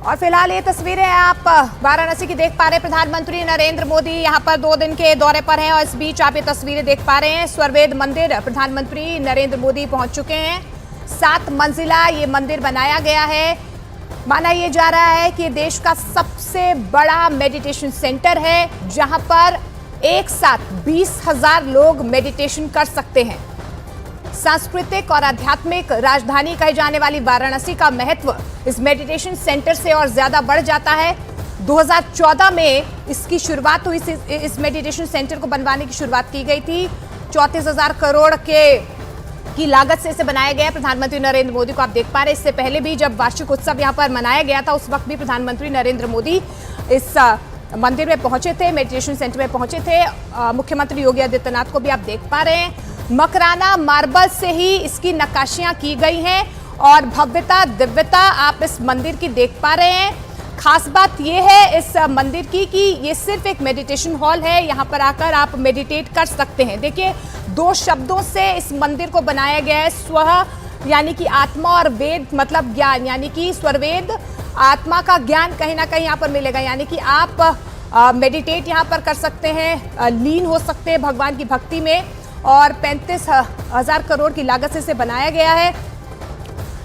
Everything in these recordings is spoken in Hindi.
और फिलहाल ये तस्वीरें आप वाराणसी की देख पा रहे हैं। प्रधानमंत्री नरेंद्र मोदी यहां पर 2 दिन के दौरे पर हैं और इस बीच आप ये तस्वीरें देख पा रहे हैं। स्वरवेद मंदिर प्रधानमंत्री नरेंद्र मोदी पहुंच चुके हैं। 7 मंजिला ये मंदिर बनाया गया है। माना यह जा रहा है कि देश का सबसे बड़ा मेडिटेशन सेंटर है, जहां पर एक साथ 20,000 लोग मेडिटेशन कर सकते हैं। सांस्कृतिक और आध्यात्मिक राजधानी कहे जाने वाली वाराणसी का महत्व इस मेडिटेशन सेंटर से और ज्यादा बढ़ जाता है। 2014 में इसकी शुरुआत हुई, इस मेडिटेशन सेंटर को बनवाने की शुरुआत की गई थी। 34,000 करोड़ की लागत से इसे बनाया गया। प्रधानमंत्री नरेंद्र मोदी को आप देख पा रहे हैं। इससे पहले भी जब वार्षिक उत्सव यहां पर मनाया गया था, उस वक्त भी प्रधानमंत्री नरेंद्र मोदी इस मंदिर में पहुंचे थे, मेडिटेशन सेंटर में पहुंचे थे। मुख्यमंत्री योगी आदित्यनाथ को भी आप देख पा रहे हैं। मकराना मार्बल से ही इसकी नक्काशियां की गई हैं और भव्यता दिव्यता आप इस मंदिर की देख पा रहे हैं। खास बात यह है इस मंदिर की कि ये सिर्फ एक मेडिटेशन हॉल है। यहाँ पर आकर आप मेडिटेट कर सकते हैं। देखिए, 2 शब्दों से इस मंदिर को बनाया गया है। स्व यानी कि आत्मा और वेद मतलब ज्ञान, यानी कि स्वरवेद आत्मा का ज्ञान कहीं ना कहीं यहाँ पर मिलेगा। यानी कि आप मेडिटेट यहाँ पर कर सकते हैं, लीन हो सकते हैं भगवान की भक्ति में। और 35,000 करोड़ की लागत से इसे बनाया गया है।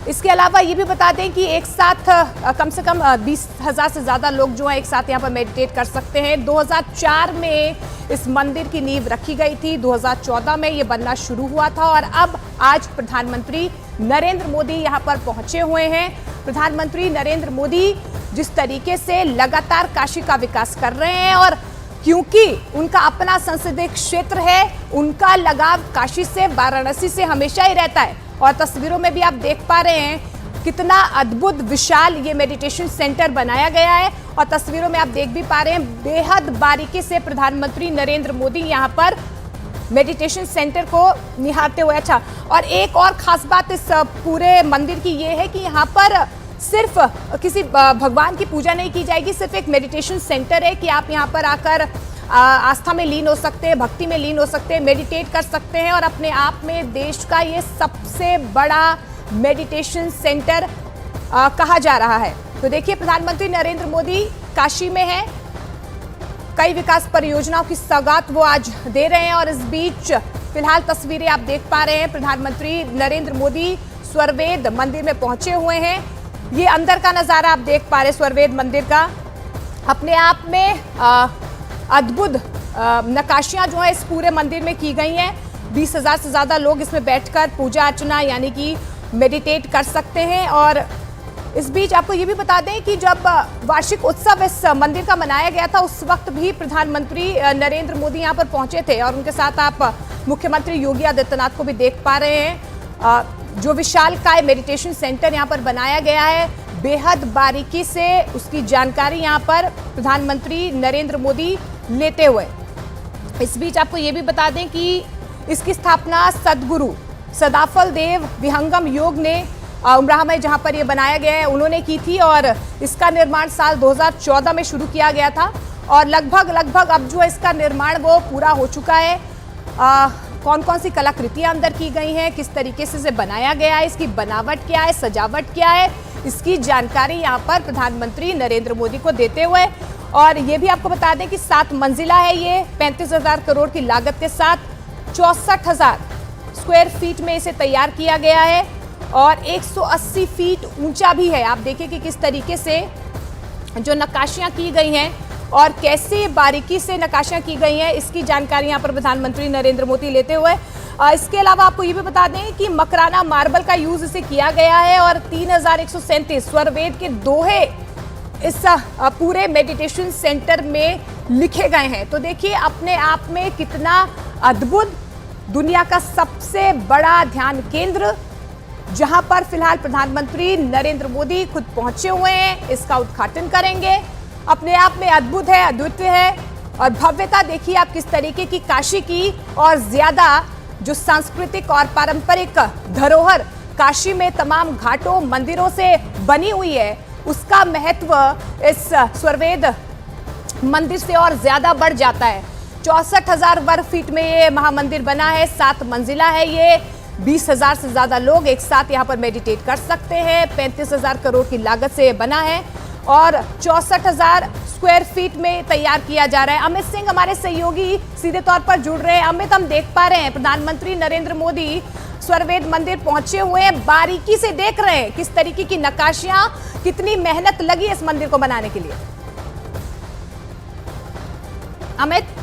इसके अलावा ये भी बता दें कि एक साथ कम से कम 20,000 से ज़्यादा लोग जो हैं एक साथ यहाँ पर मेडिटेट कर सकते हैं। 2004 में इस मंदिर की नींव रखी गई थी। 2014 में ये बनना शुरू हुआ था और अब आज प्रधानमंत्री नरेंद्र मोदी यहाँ पर पहुँचे हुए हैं। प्रधानमंत्री नरेंद्र मोदी जिस तरीके से लगातार काशी का विकास कर रहे हैं, और क्योंकि उनका अपना संसदीय क्षेत्र है, उनका लगाव काशी से, वाराणसी से हमेशा ही रहता है। और तस्वीरों में भी आप देख पा रहे हैं कितना अद्भुत विशाल ये मेडिटेशन सेंटर बनाया गया है। और तस्वीरों में आप देख भी पा रहे हैं बेहद बारीकी से प्रधानमंत्री नरेंद्र मोदी यहाँ पर मेडिटेशन सेंटर को निहारते हुए। अच्छा, और एक और खास बात इस पूरे मंदिर की ये है कि यहाँ पर सिर्फ किसी भगवान की पूजा नहीं की जाएगी, सिर्फ एक मेडिटेशन सेंटर है कि आप यहाँ पर आकर आस्था में लीन हो सकते हैं, भक्ति में लीन हो सकते हैं, मेडिटेट कर सकते हैं। और अपने आप में देश का ये सबसे बड़ा मेडिटेशन सेंटर कहा जा रहा है। तो देखिए, प्रधानमंत्री नरेंद्र मोदी काशी में हैं, कई विकास परियोजनाओं की सौगात वो आज दे रहे हैं। और इस बीच फिलहाल तस्वीरें आप देख पा रहे हैं, प्रधानमंत्री नरेंद्र मोदी स्वरवेद मंदिर में पहुंचे हुए हैं। ये अंदर का नज़ारा आप देख पा रहे हैं स्वरवेद मंदिर का। अपने आप में अद्भुत नक्काशियाँ जो है इस पूरे मंदिर में की गई हैं। 20,000 से ज़्यादा लोग इसमें बैठकर पूजा अर्चना यानी कि मेडिटेट कर सकते हैं। और इस बीच आपको ये भी बता दें कि जब वार्षिक उत्सव इस मंदिर का मनाया गया था, उस वक्त भी प्रधानमंत्री नरेंद्र मोदी यहाँ पर पहुँचे थे और उनके साथ आप मुख्यमंत्री योगी आदित्यनाथ को भी देख पा रहे हैं। जो विशालकाय मेडिटेशन सेंटर यहाँ पर बनाया गया है, बेहद बारीकी से उसकी जानकारी यहाँ पर प्रधानमंत्री नरेंद्र मोदी लेते हुए। इस बीच आपको ये भी बता दें कि इसकी स्थापना सदगुरु सदाफल देव विहंगम योग ने उमराह में जहाँ पर ये बनाया गया है उन्होंने की थी। और इसका निर्माण साल 2014 में शुरू किया गया था और लगभग अब जो इसका निर्माण वो पूरा हो चुका है। कौन कौन सी कलाकृतियां अंदर की गई हैं, किस तरीके से इसे बनाया गया है, इसकी बनावट क्या है, सजावट क्या है, इसकी जानकारी यहाँ पर प्रधानमंत्री नरेंद्र मोदी को देते हुए। और ये भी आपको बता दें कि 7 मंजिला है ये, 35,000 करोड़ की लागत के साथ 64,000 स्क्वायर फीट में इसे तैयार किया गया है और 180 फीट ऊंचा भी है। आप देखिए कि किस तरीके से जो नक्काशियाँ की गई हैं और कैसे बारीकी से नक्काशियाँ की गई हैं, इसकी जानकारी यहाँ पर प्रधानमंत्री नरेंद्र मोदी लेते हुए। इसके अलावा आपको ये भी बता दें कि मकराना मार्बल का यूज इसे किया गया है और 3,137 स्वरवेद के दोहे इस पूरे मेडिटेशन सेंटर में लिखे गए हैं। तो देखिए, अपने आप में कितना अद्भुत, दुनिया का सबसे बड़ा ध्यान केंद्र जहां पर फिलहाल प्रधानमंत्री नरेंद्र मोदी खुद पहुंचे हुए हैं, इसका उद्घाटन करेंगे। अपने आप में अद्भुत है, अद्वितीय है। और भव्यता देखिए आप किस तरीके की काशी की, और ज्यादा जो सांस्कृतिक और पारंपरिक धरोहर काशी में तमाम घाटों मंदिरों से बनी हुई है, उसका महत्व इस स्वरवेद मंदिर से और ज्यादा बढ़ जाता है। 64,000 वर्ग फीट में ये महामंदिर बना है, 7 मंजिला है ये। 20,000 से ज्यादा लोग एक साथ यहाँ पर मेडिटेट कर सकते हैं। 35,000 करोड़ की लागत से बना है और 64,000 स्क्वायर फीट में तैयार किया जा रहा है। अमित सिंह हमारे सहयोगी सीधे तौर पर जुड़ रहे हैं। अमित, हम देख पा रहे हैं प्रधानमंत्री नरेंद्र मोदी स्वर्वेद मंदिर पहुंचे हुए हैं, बारीकी से देख रहे हैं किस तरीके की नक्काशियां, कितनी मेहनत लगी इस मंदिर को बनाने के लिए। अमित।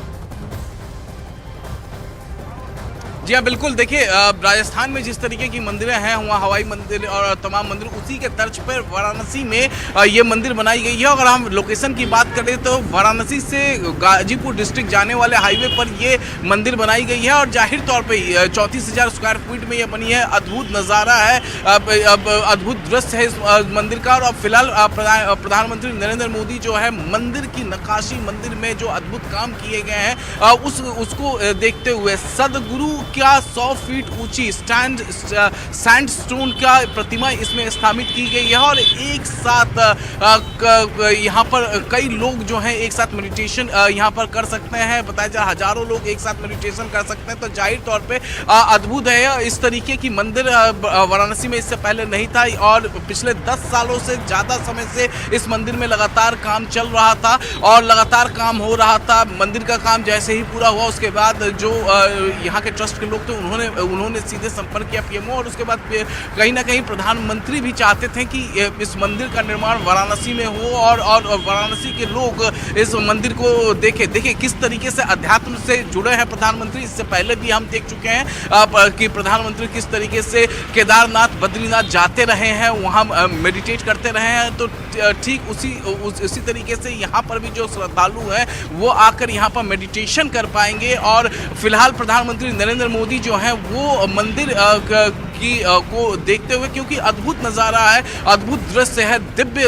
जी हाँ, बिल्कुल। देखिए, राजस्थान में जिस तरीके की मंदिरें हैं, वहाँ हवाई मंदिर और तमाम मंदिर, उसी के तर्ज पर वाराणसी में ये मंदिर बनाई गई है। अगर हम लोकेशन की बात करें तो वाराणसी से गाजीपुर डिस्ट्रिक्ट जाने वाले हाईवे पर ये मंदिर बनाई गई है और जाहिर तौर पे 34,000 स्क्वायर फीट में ये बनी है। अद्भुत नज़ारा है, अद्भुत दृश्य है इस मंदिर का। और फिलहाल प्रधानमंत्री नरेंद्र मोदी जो है मंदिर की नक्काशी, मंदिर में जो अद्भुत काम किए गए हैं उसको देखते हुए सदगुरु क्या 100 फीट ऊंची सैंडस्टोन का प्रतिमा इसमें स्थापित की गई है। और एक साथ यहाँ पर कई लोग जो हैं एक साथ मेडिटेशन यहाँ पर कर सकते हैं। बताया जा हजारों लोग एक साथ मेडिटेशन कर सकते हैं, तो जाहिर तौर पे अद्भुत है। इस तरीके की मंदिर वाराणसी में इससे पहले नहीं था और पिछले 10 सालों से ज़्यादा समय से इस मंदिर में लगातार काम चल रहा था और लगातार काम हो रहा था। मंदिर का काम जैसे ही पूरा हुआ उसके बाद जो यहाँ के ट्रस्ट के लोग थे उन्होंने सीधे संपर्क किया पीएमओ और उसके बाद कहीं ना कहीं प्रधानमंत्री भी चाहते थे कि इस मंदिर का निर्माण वाराणसी में हो और वाराणसी के लोग इस मंदिर को देखें। देखिए किस तरीके से अध्यात्म से जुड़े हैं प्रधानमंत्री। इससे पहले भी हम देख चुके हैं कि प्रधानमंत्री किस तरीके से केदारनाथ, बद्रीनाथ जाते रहे हैं, वहाँ मेडिटेट करते रहे हैं। तो ठीक उसी तरीके से यहाँ पर भी जो श्रद्धालु हैं वो आकर यहाँ पर मेडिटेशन कर पाएंगे। और फिलहाल प्रधानमंत्री नरेंद्र मोदी जो हैं वो मंदिर को देखते हुए, क्योंकि अद्भुत नज़ारा है, अद्भुत दृश्य है, दिव्य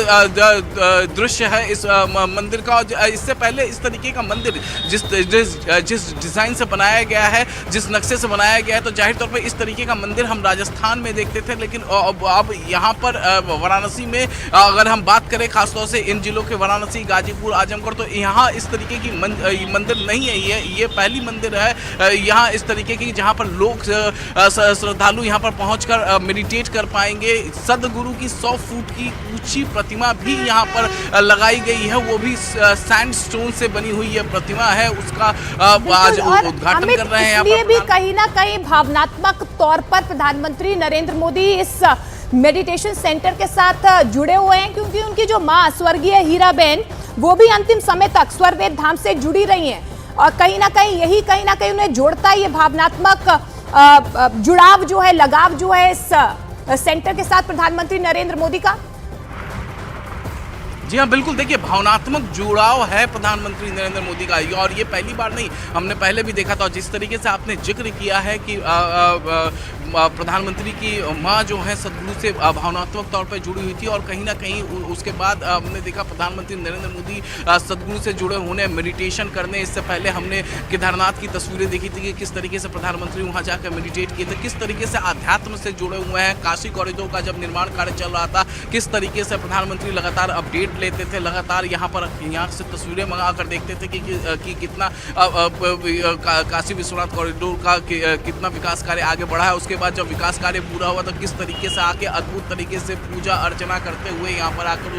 दृश्य है इस मंदिर का। इससे पहले इस तरीके का मंदिर जिस डिज़ाइन से बनाया गया है, जिस नक्शे से बनाया गया है, तो जाहिर तौर पर इस तरीके का मंदिर हम राजस्थान में देखते थे। लेकिन अब यहाँ पर वाराणसी में अगर हम बात करें खासतौर से इन जिलों के वाराणसी, गाजीपुर, आजमगढ़, तो यहाँ इस तरीके की मंदिर नहीं है। ये पहली मंदिर है यहाँ इस तरीके की जहाँ पर लोग श्रद्धालु यहाँ पर पहुंचकर मेडिटेट कर पाएंगे। सदगुरु की 100 फुट की ऊंची प्रतिमा भी यहाँ पर लगाई गई है, वो भी सैंडस्टोन से बनी हुई ये प्रतिमा है। उसका आज उद्घाटन कर रहे हैं। इसलिए भी कहीं ना कहीं भावनात्मक तौर पर प्रधानमंत्री नरेंद्र मोदी इस मेडिटेशन सेंटर के साथ जुड़े हुए हैं, क्योंकि उनकी जो माँ स्वर्गीय हीराबेन वो भी अंतिम समय तक स्वर्वेद धाम से जुड़ी रही हैं और कहीं ना कहीं उन्हें जोड़ता है ये भावनात्मक जुड़ाव जो है, लगाव जो है इस सेंटर के साथ प्रधानमंत्री नरेंद्र मोदी का। जी हाँ, बिल्कुल। देखिए भावनात्मक जुड़ाव है प्रधानमंत्री नरेंद्र मोदी का और ये पहली बार नहीं, हमने पहले भी देखा था। जिस तरीके से आपने जिक्र किया है कि प्रधानमंत्री की माँ जो है सदगुरु से भावनात्मक तौर पर जुड़ी हुई थी और कहीं ना कहीं उसके बाद हमने देखा प्रधानमंत्री नरेंद्र मोदी सदगुरु से जुड़े होने, मेडिटेशन करने। इससे पहले हमने केदारनाथ की तस्वीरें देखी थी कि किस तरीके से प्रधानमंत्री वहाँ जाकर मेडिटेट किए थे, किस तरीके से आध्यात्म से जुड़े हुए हैं। काशी कॉरिडोर का जब निर्माण कार्य चल रहा था, किस तरीके से प्रधानमंत्री लगातार अपडेट लेते थे, लगातार यहाँ से तस्वीरें मंगा कर देखते थे कि कितना काशी विश्वनाथ कॉरिडोर का कितना विकास कार्य आगे बढ़ा है। उसके बाद जब विकास कार्य पूरा हुआ तो किस तरीके से आके अद्भुत तरीके से पूजा अर्चना करते हुए यहाँ पर आकर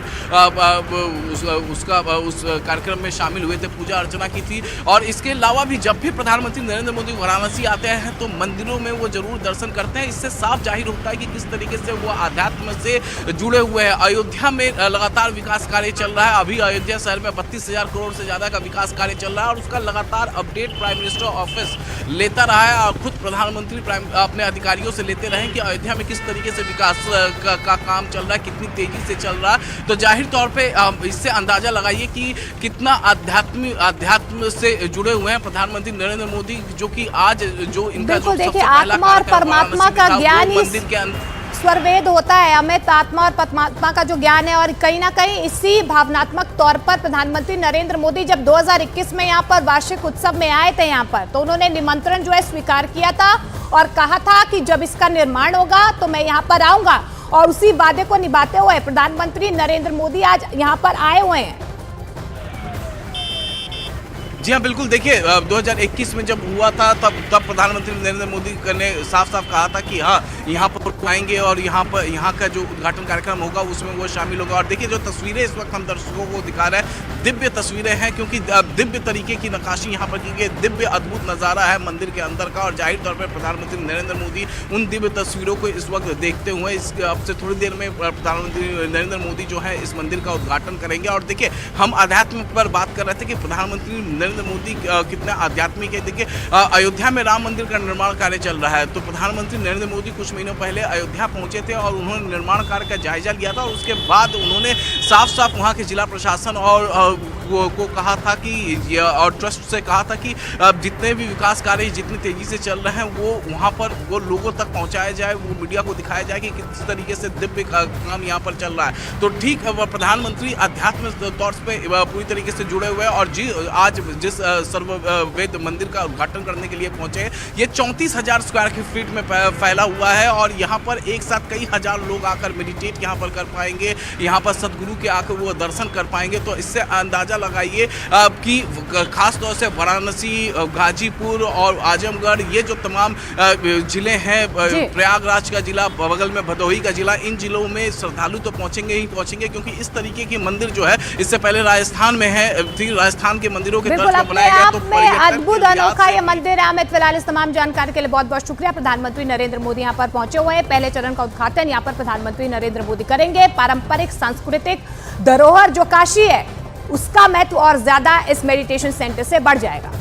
उस कार्यक्रम में शामिल हुए थे, पूजा अर्चना की थी। और इसके अलावा भी जब भी प्रधानमंत्री नरेंद्र मोदी वाराणसी आते हैं तो मंदिरों में वो जरूर दर्शन करते हैं। इससे साफ जाहिर होता है कि किस तरीके से वो आध्यात्म से जुड़े हुए हैं। अयोध्या में लगातार विकास कार्य चल रहा है। अभी अयोध्या शहर में 32,000 करोड़ से ज़्यादा का विकास कार्य चल रहा है और उसका लगातार अपडेट प्राइम मिनिस्टर ऑफिस लेता रहा है और खुद प्रधानमंत्री अपने अधिकारियों से लेते रहे कि अयोध्या में किस तरीके से विकास का काम चल रहा है, कितनी तेजी से चल रहा है। तो जाहिर तौर पे इससे अंदाजा लगाइए कि कितना अध्यात्म से जुड़े हुए हैं प्रधानमंत्री नरेंद्र मोदी, जो कि आज जो इनका जो सबसे पहला आत्मा और परमात्मा का ज्ञान मंदिर के अंदर स्वर्वेद होता है। अमित, आत्मा और परमात्मा का जो ज्ञान है और कहीं ना कहीं इसी भावनात्मक तौर पर प्रधानमंत्री नरेंद्र मोदी जब 2021 में यहाँ पर वार्षिक उत्सव में आए थे यहाँ पर, तो उन्होंने निमंत्रण जो है स्वीकार किया था और कहा था कि जब इसका निर्माण होगा तो मैं यहाँ पर आऊंगा। और उसी वादे को निभाते हुए प्रधानमंत्री नरेंद्र मोदी आज यहाँ पर आए हुए हैं। जी हाँ, बिल्कुल देखिए 2021 में जब हुआ था तब प्रधानमंत्री नरेंद्र मोदी ने साफ साफ कहा था कि हाँ, यहाँ पर आएंगे और यहाँ का जो उद्घाटन कार्यक्रम होगा उसमें वो शामिल होगा। और देखिए जो तस्वीरें इस वक्त हम दर्शकों को दिखा रहे हैं, दिव्य तस्वीरें हैं, क्योंकि दिव्य तरीके की नक्काशी यहाँ पर की गई, दिव्य अद्भुत नज़ारा है मंदिर के अंदर का। और जाहिर तौर पर प्रधानमंत्री नरेंद्र मोदी उन दिव्य तस्वीरों को इस वक्त देखते हुए अब से थोड़ी देर में प्रधानमंत्री नरेंद्र मोदी जो है इस मंदिर का उद्घाटन करेंगे। और देखिए हम अध्यात्म पर बात कर रहे थे कि प्रधानमंत्री नरेंद्र मोदी कितना आध्यात्मिक है। देखिए अयोध्या में राम मंदिर का निर्माण कार्य चल रहा है, तो प्रधानमंत्री नरेंद्र मोदी कुछ महीनों पहले अयोध्या पहुंचे थे और उन्होंने निर्माण कार्य का जायजा लिया था। और उसके बाद उन्होंने साफ साफ वहां के जिला प्रशासन और को कहा था कि और ट्रस्ट से कहा था कि जितने भी विकास कार्य जितनी तेजी से चल रहे हैं वो वहाँ पर वो लोगों तक पहुँचाया जाए, वो मीडिया को दिखाया जाए कि किस तरीके से दिव्य काम यहाँ पर चल रहा है। तो ठीक प्रधानमंत्री अध्यात्म तौर पर पूरी तरीके से जुड़े हुए हैं। और आज जिस सर्ववेद मंदिर का उद्घाटन करने के लिए पहुंचे, ये 34,000 स्क्वायर फीट में फैला हुआ है और यहाँ पर एक साथ कई हजार लोग आकर मेडिटेट यहाँ पर कर पाएंगे, यहाँ पर सदगुरु के आकर वो दर्शन कर पाएंगे। तो इससे अंदाजा लगाइए कि खास तौर से वाराणसी, गाजीपुर और आजमगढ़, ये जो तमाम जिले हैं, प्रयागराज का जिला, बगल में भदोही का जिला, इन जिलों में श्रद्धालु तो पहुंचेंगे ही पहुंचेंगे, क्योंकि इस तरीके के मंदिर जो है इससे पहले राजस्थान में है, राजस्थान के मंदिरों के अद्भुत अनोखा ये मंदिर है। अमित, फिलहाल इस तमाम जानकारी के लिए बहुत बहुत शुक्रिया। प्रधानमंत्री नरेंद्र मोदी यहाँ पर पहुंचे हुए हैं। पहले चरण का उद्घाटन यहाँ पर प्रधानमंत्री नरेंद्र मोदी करेंगे। पारंपरिक सांस्कृतिक धरोहर जो काशी है उसका महत्व और ज्यादा इस मेडिटेशन सेंटर से बढ़ जाएगा।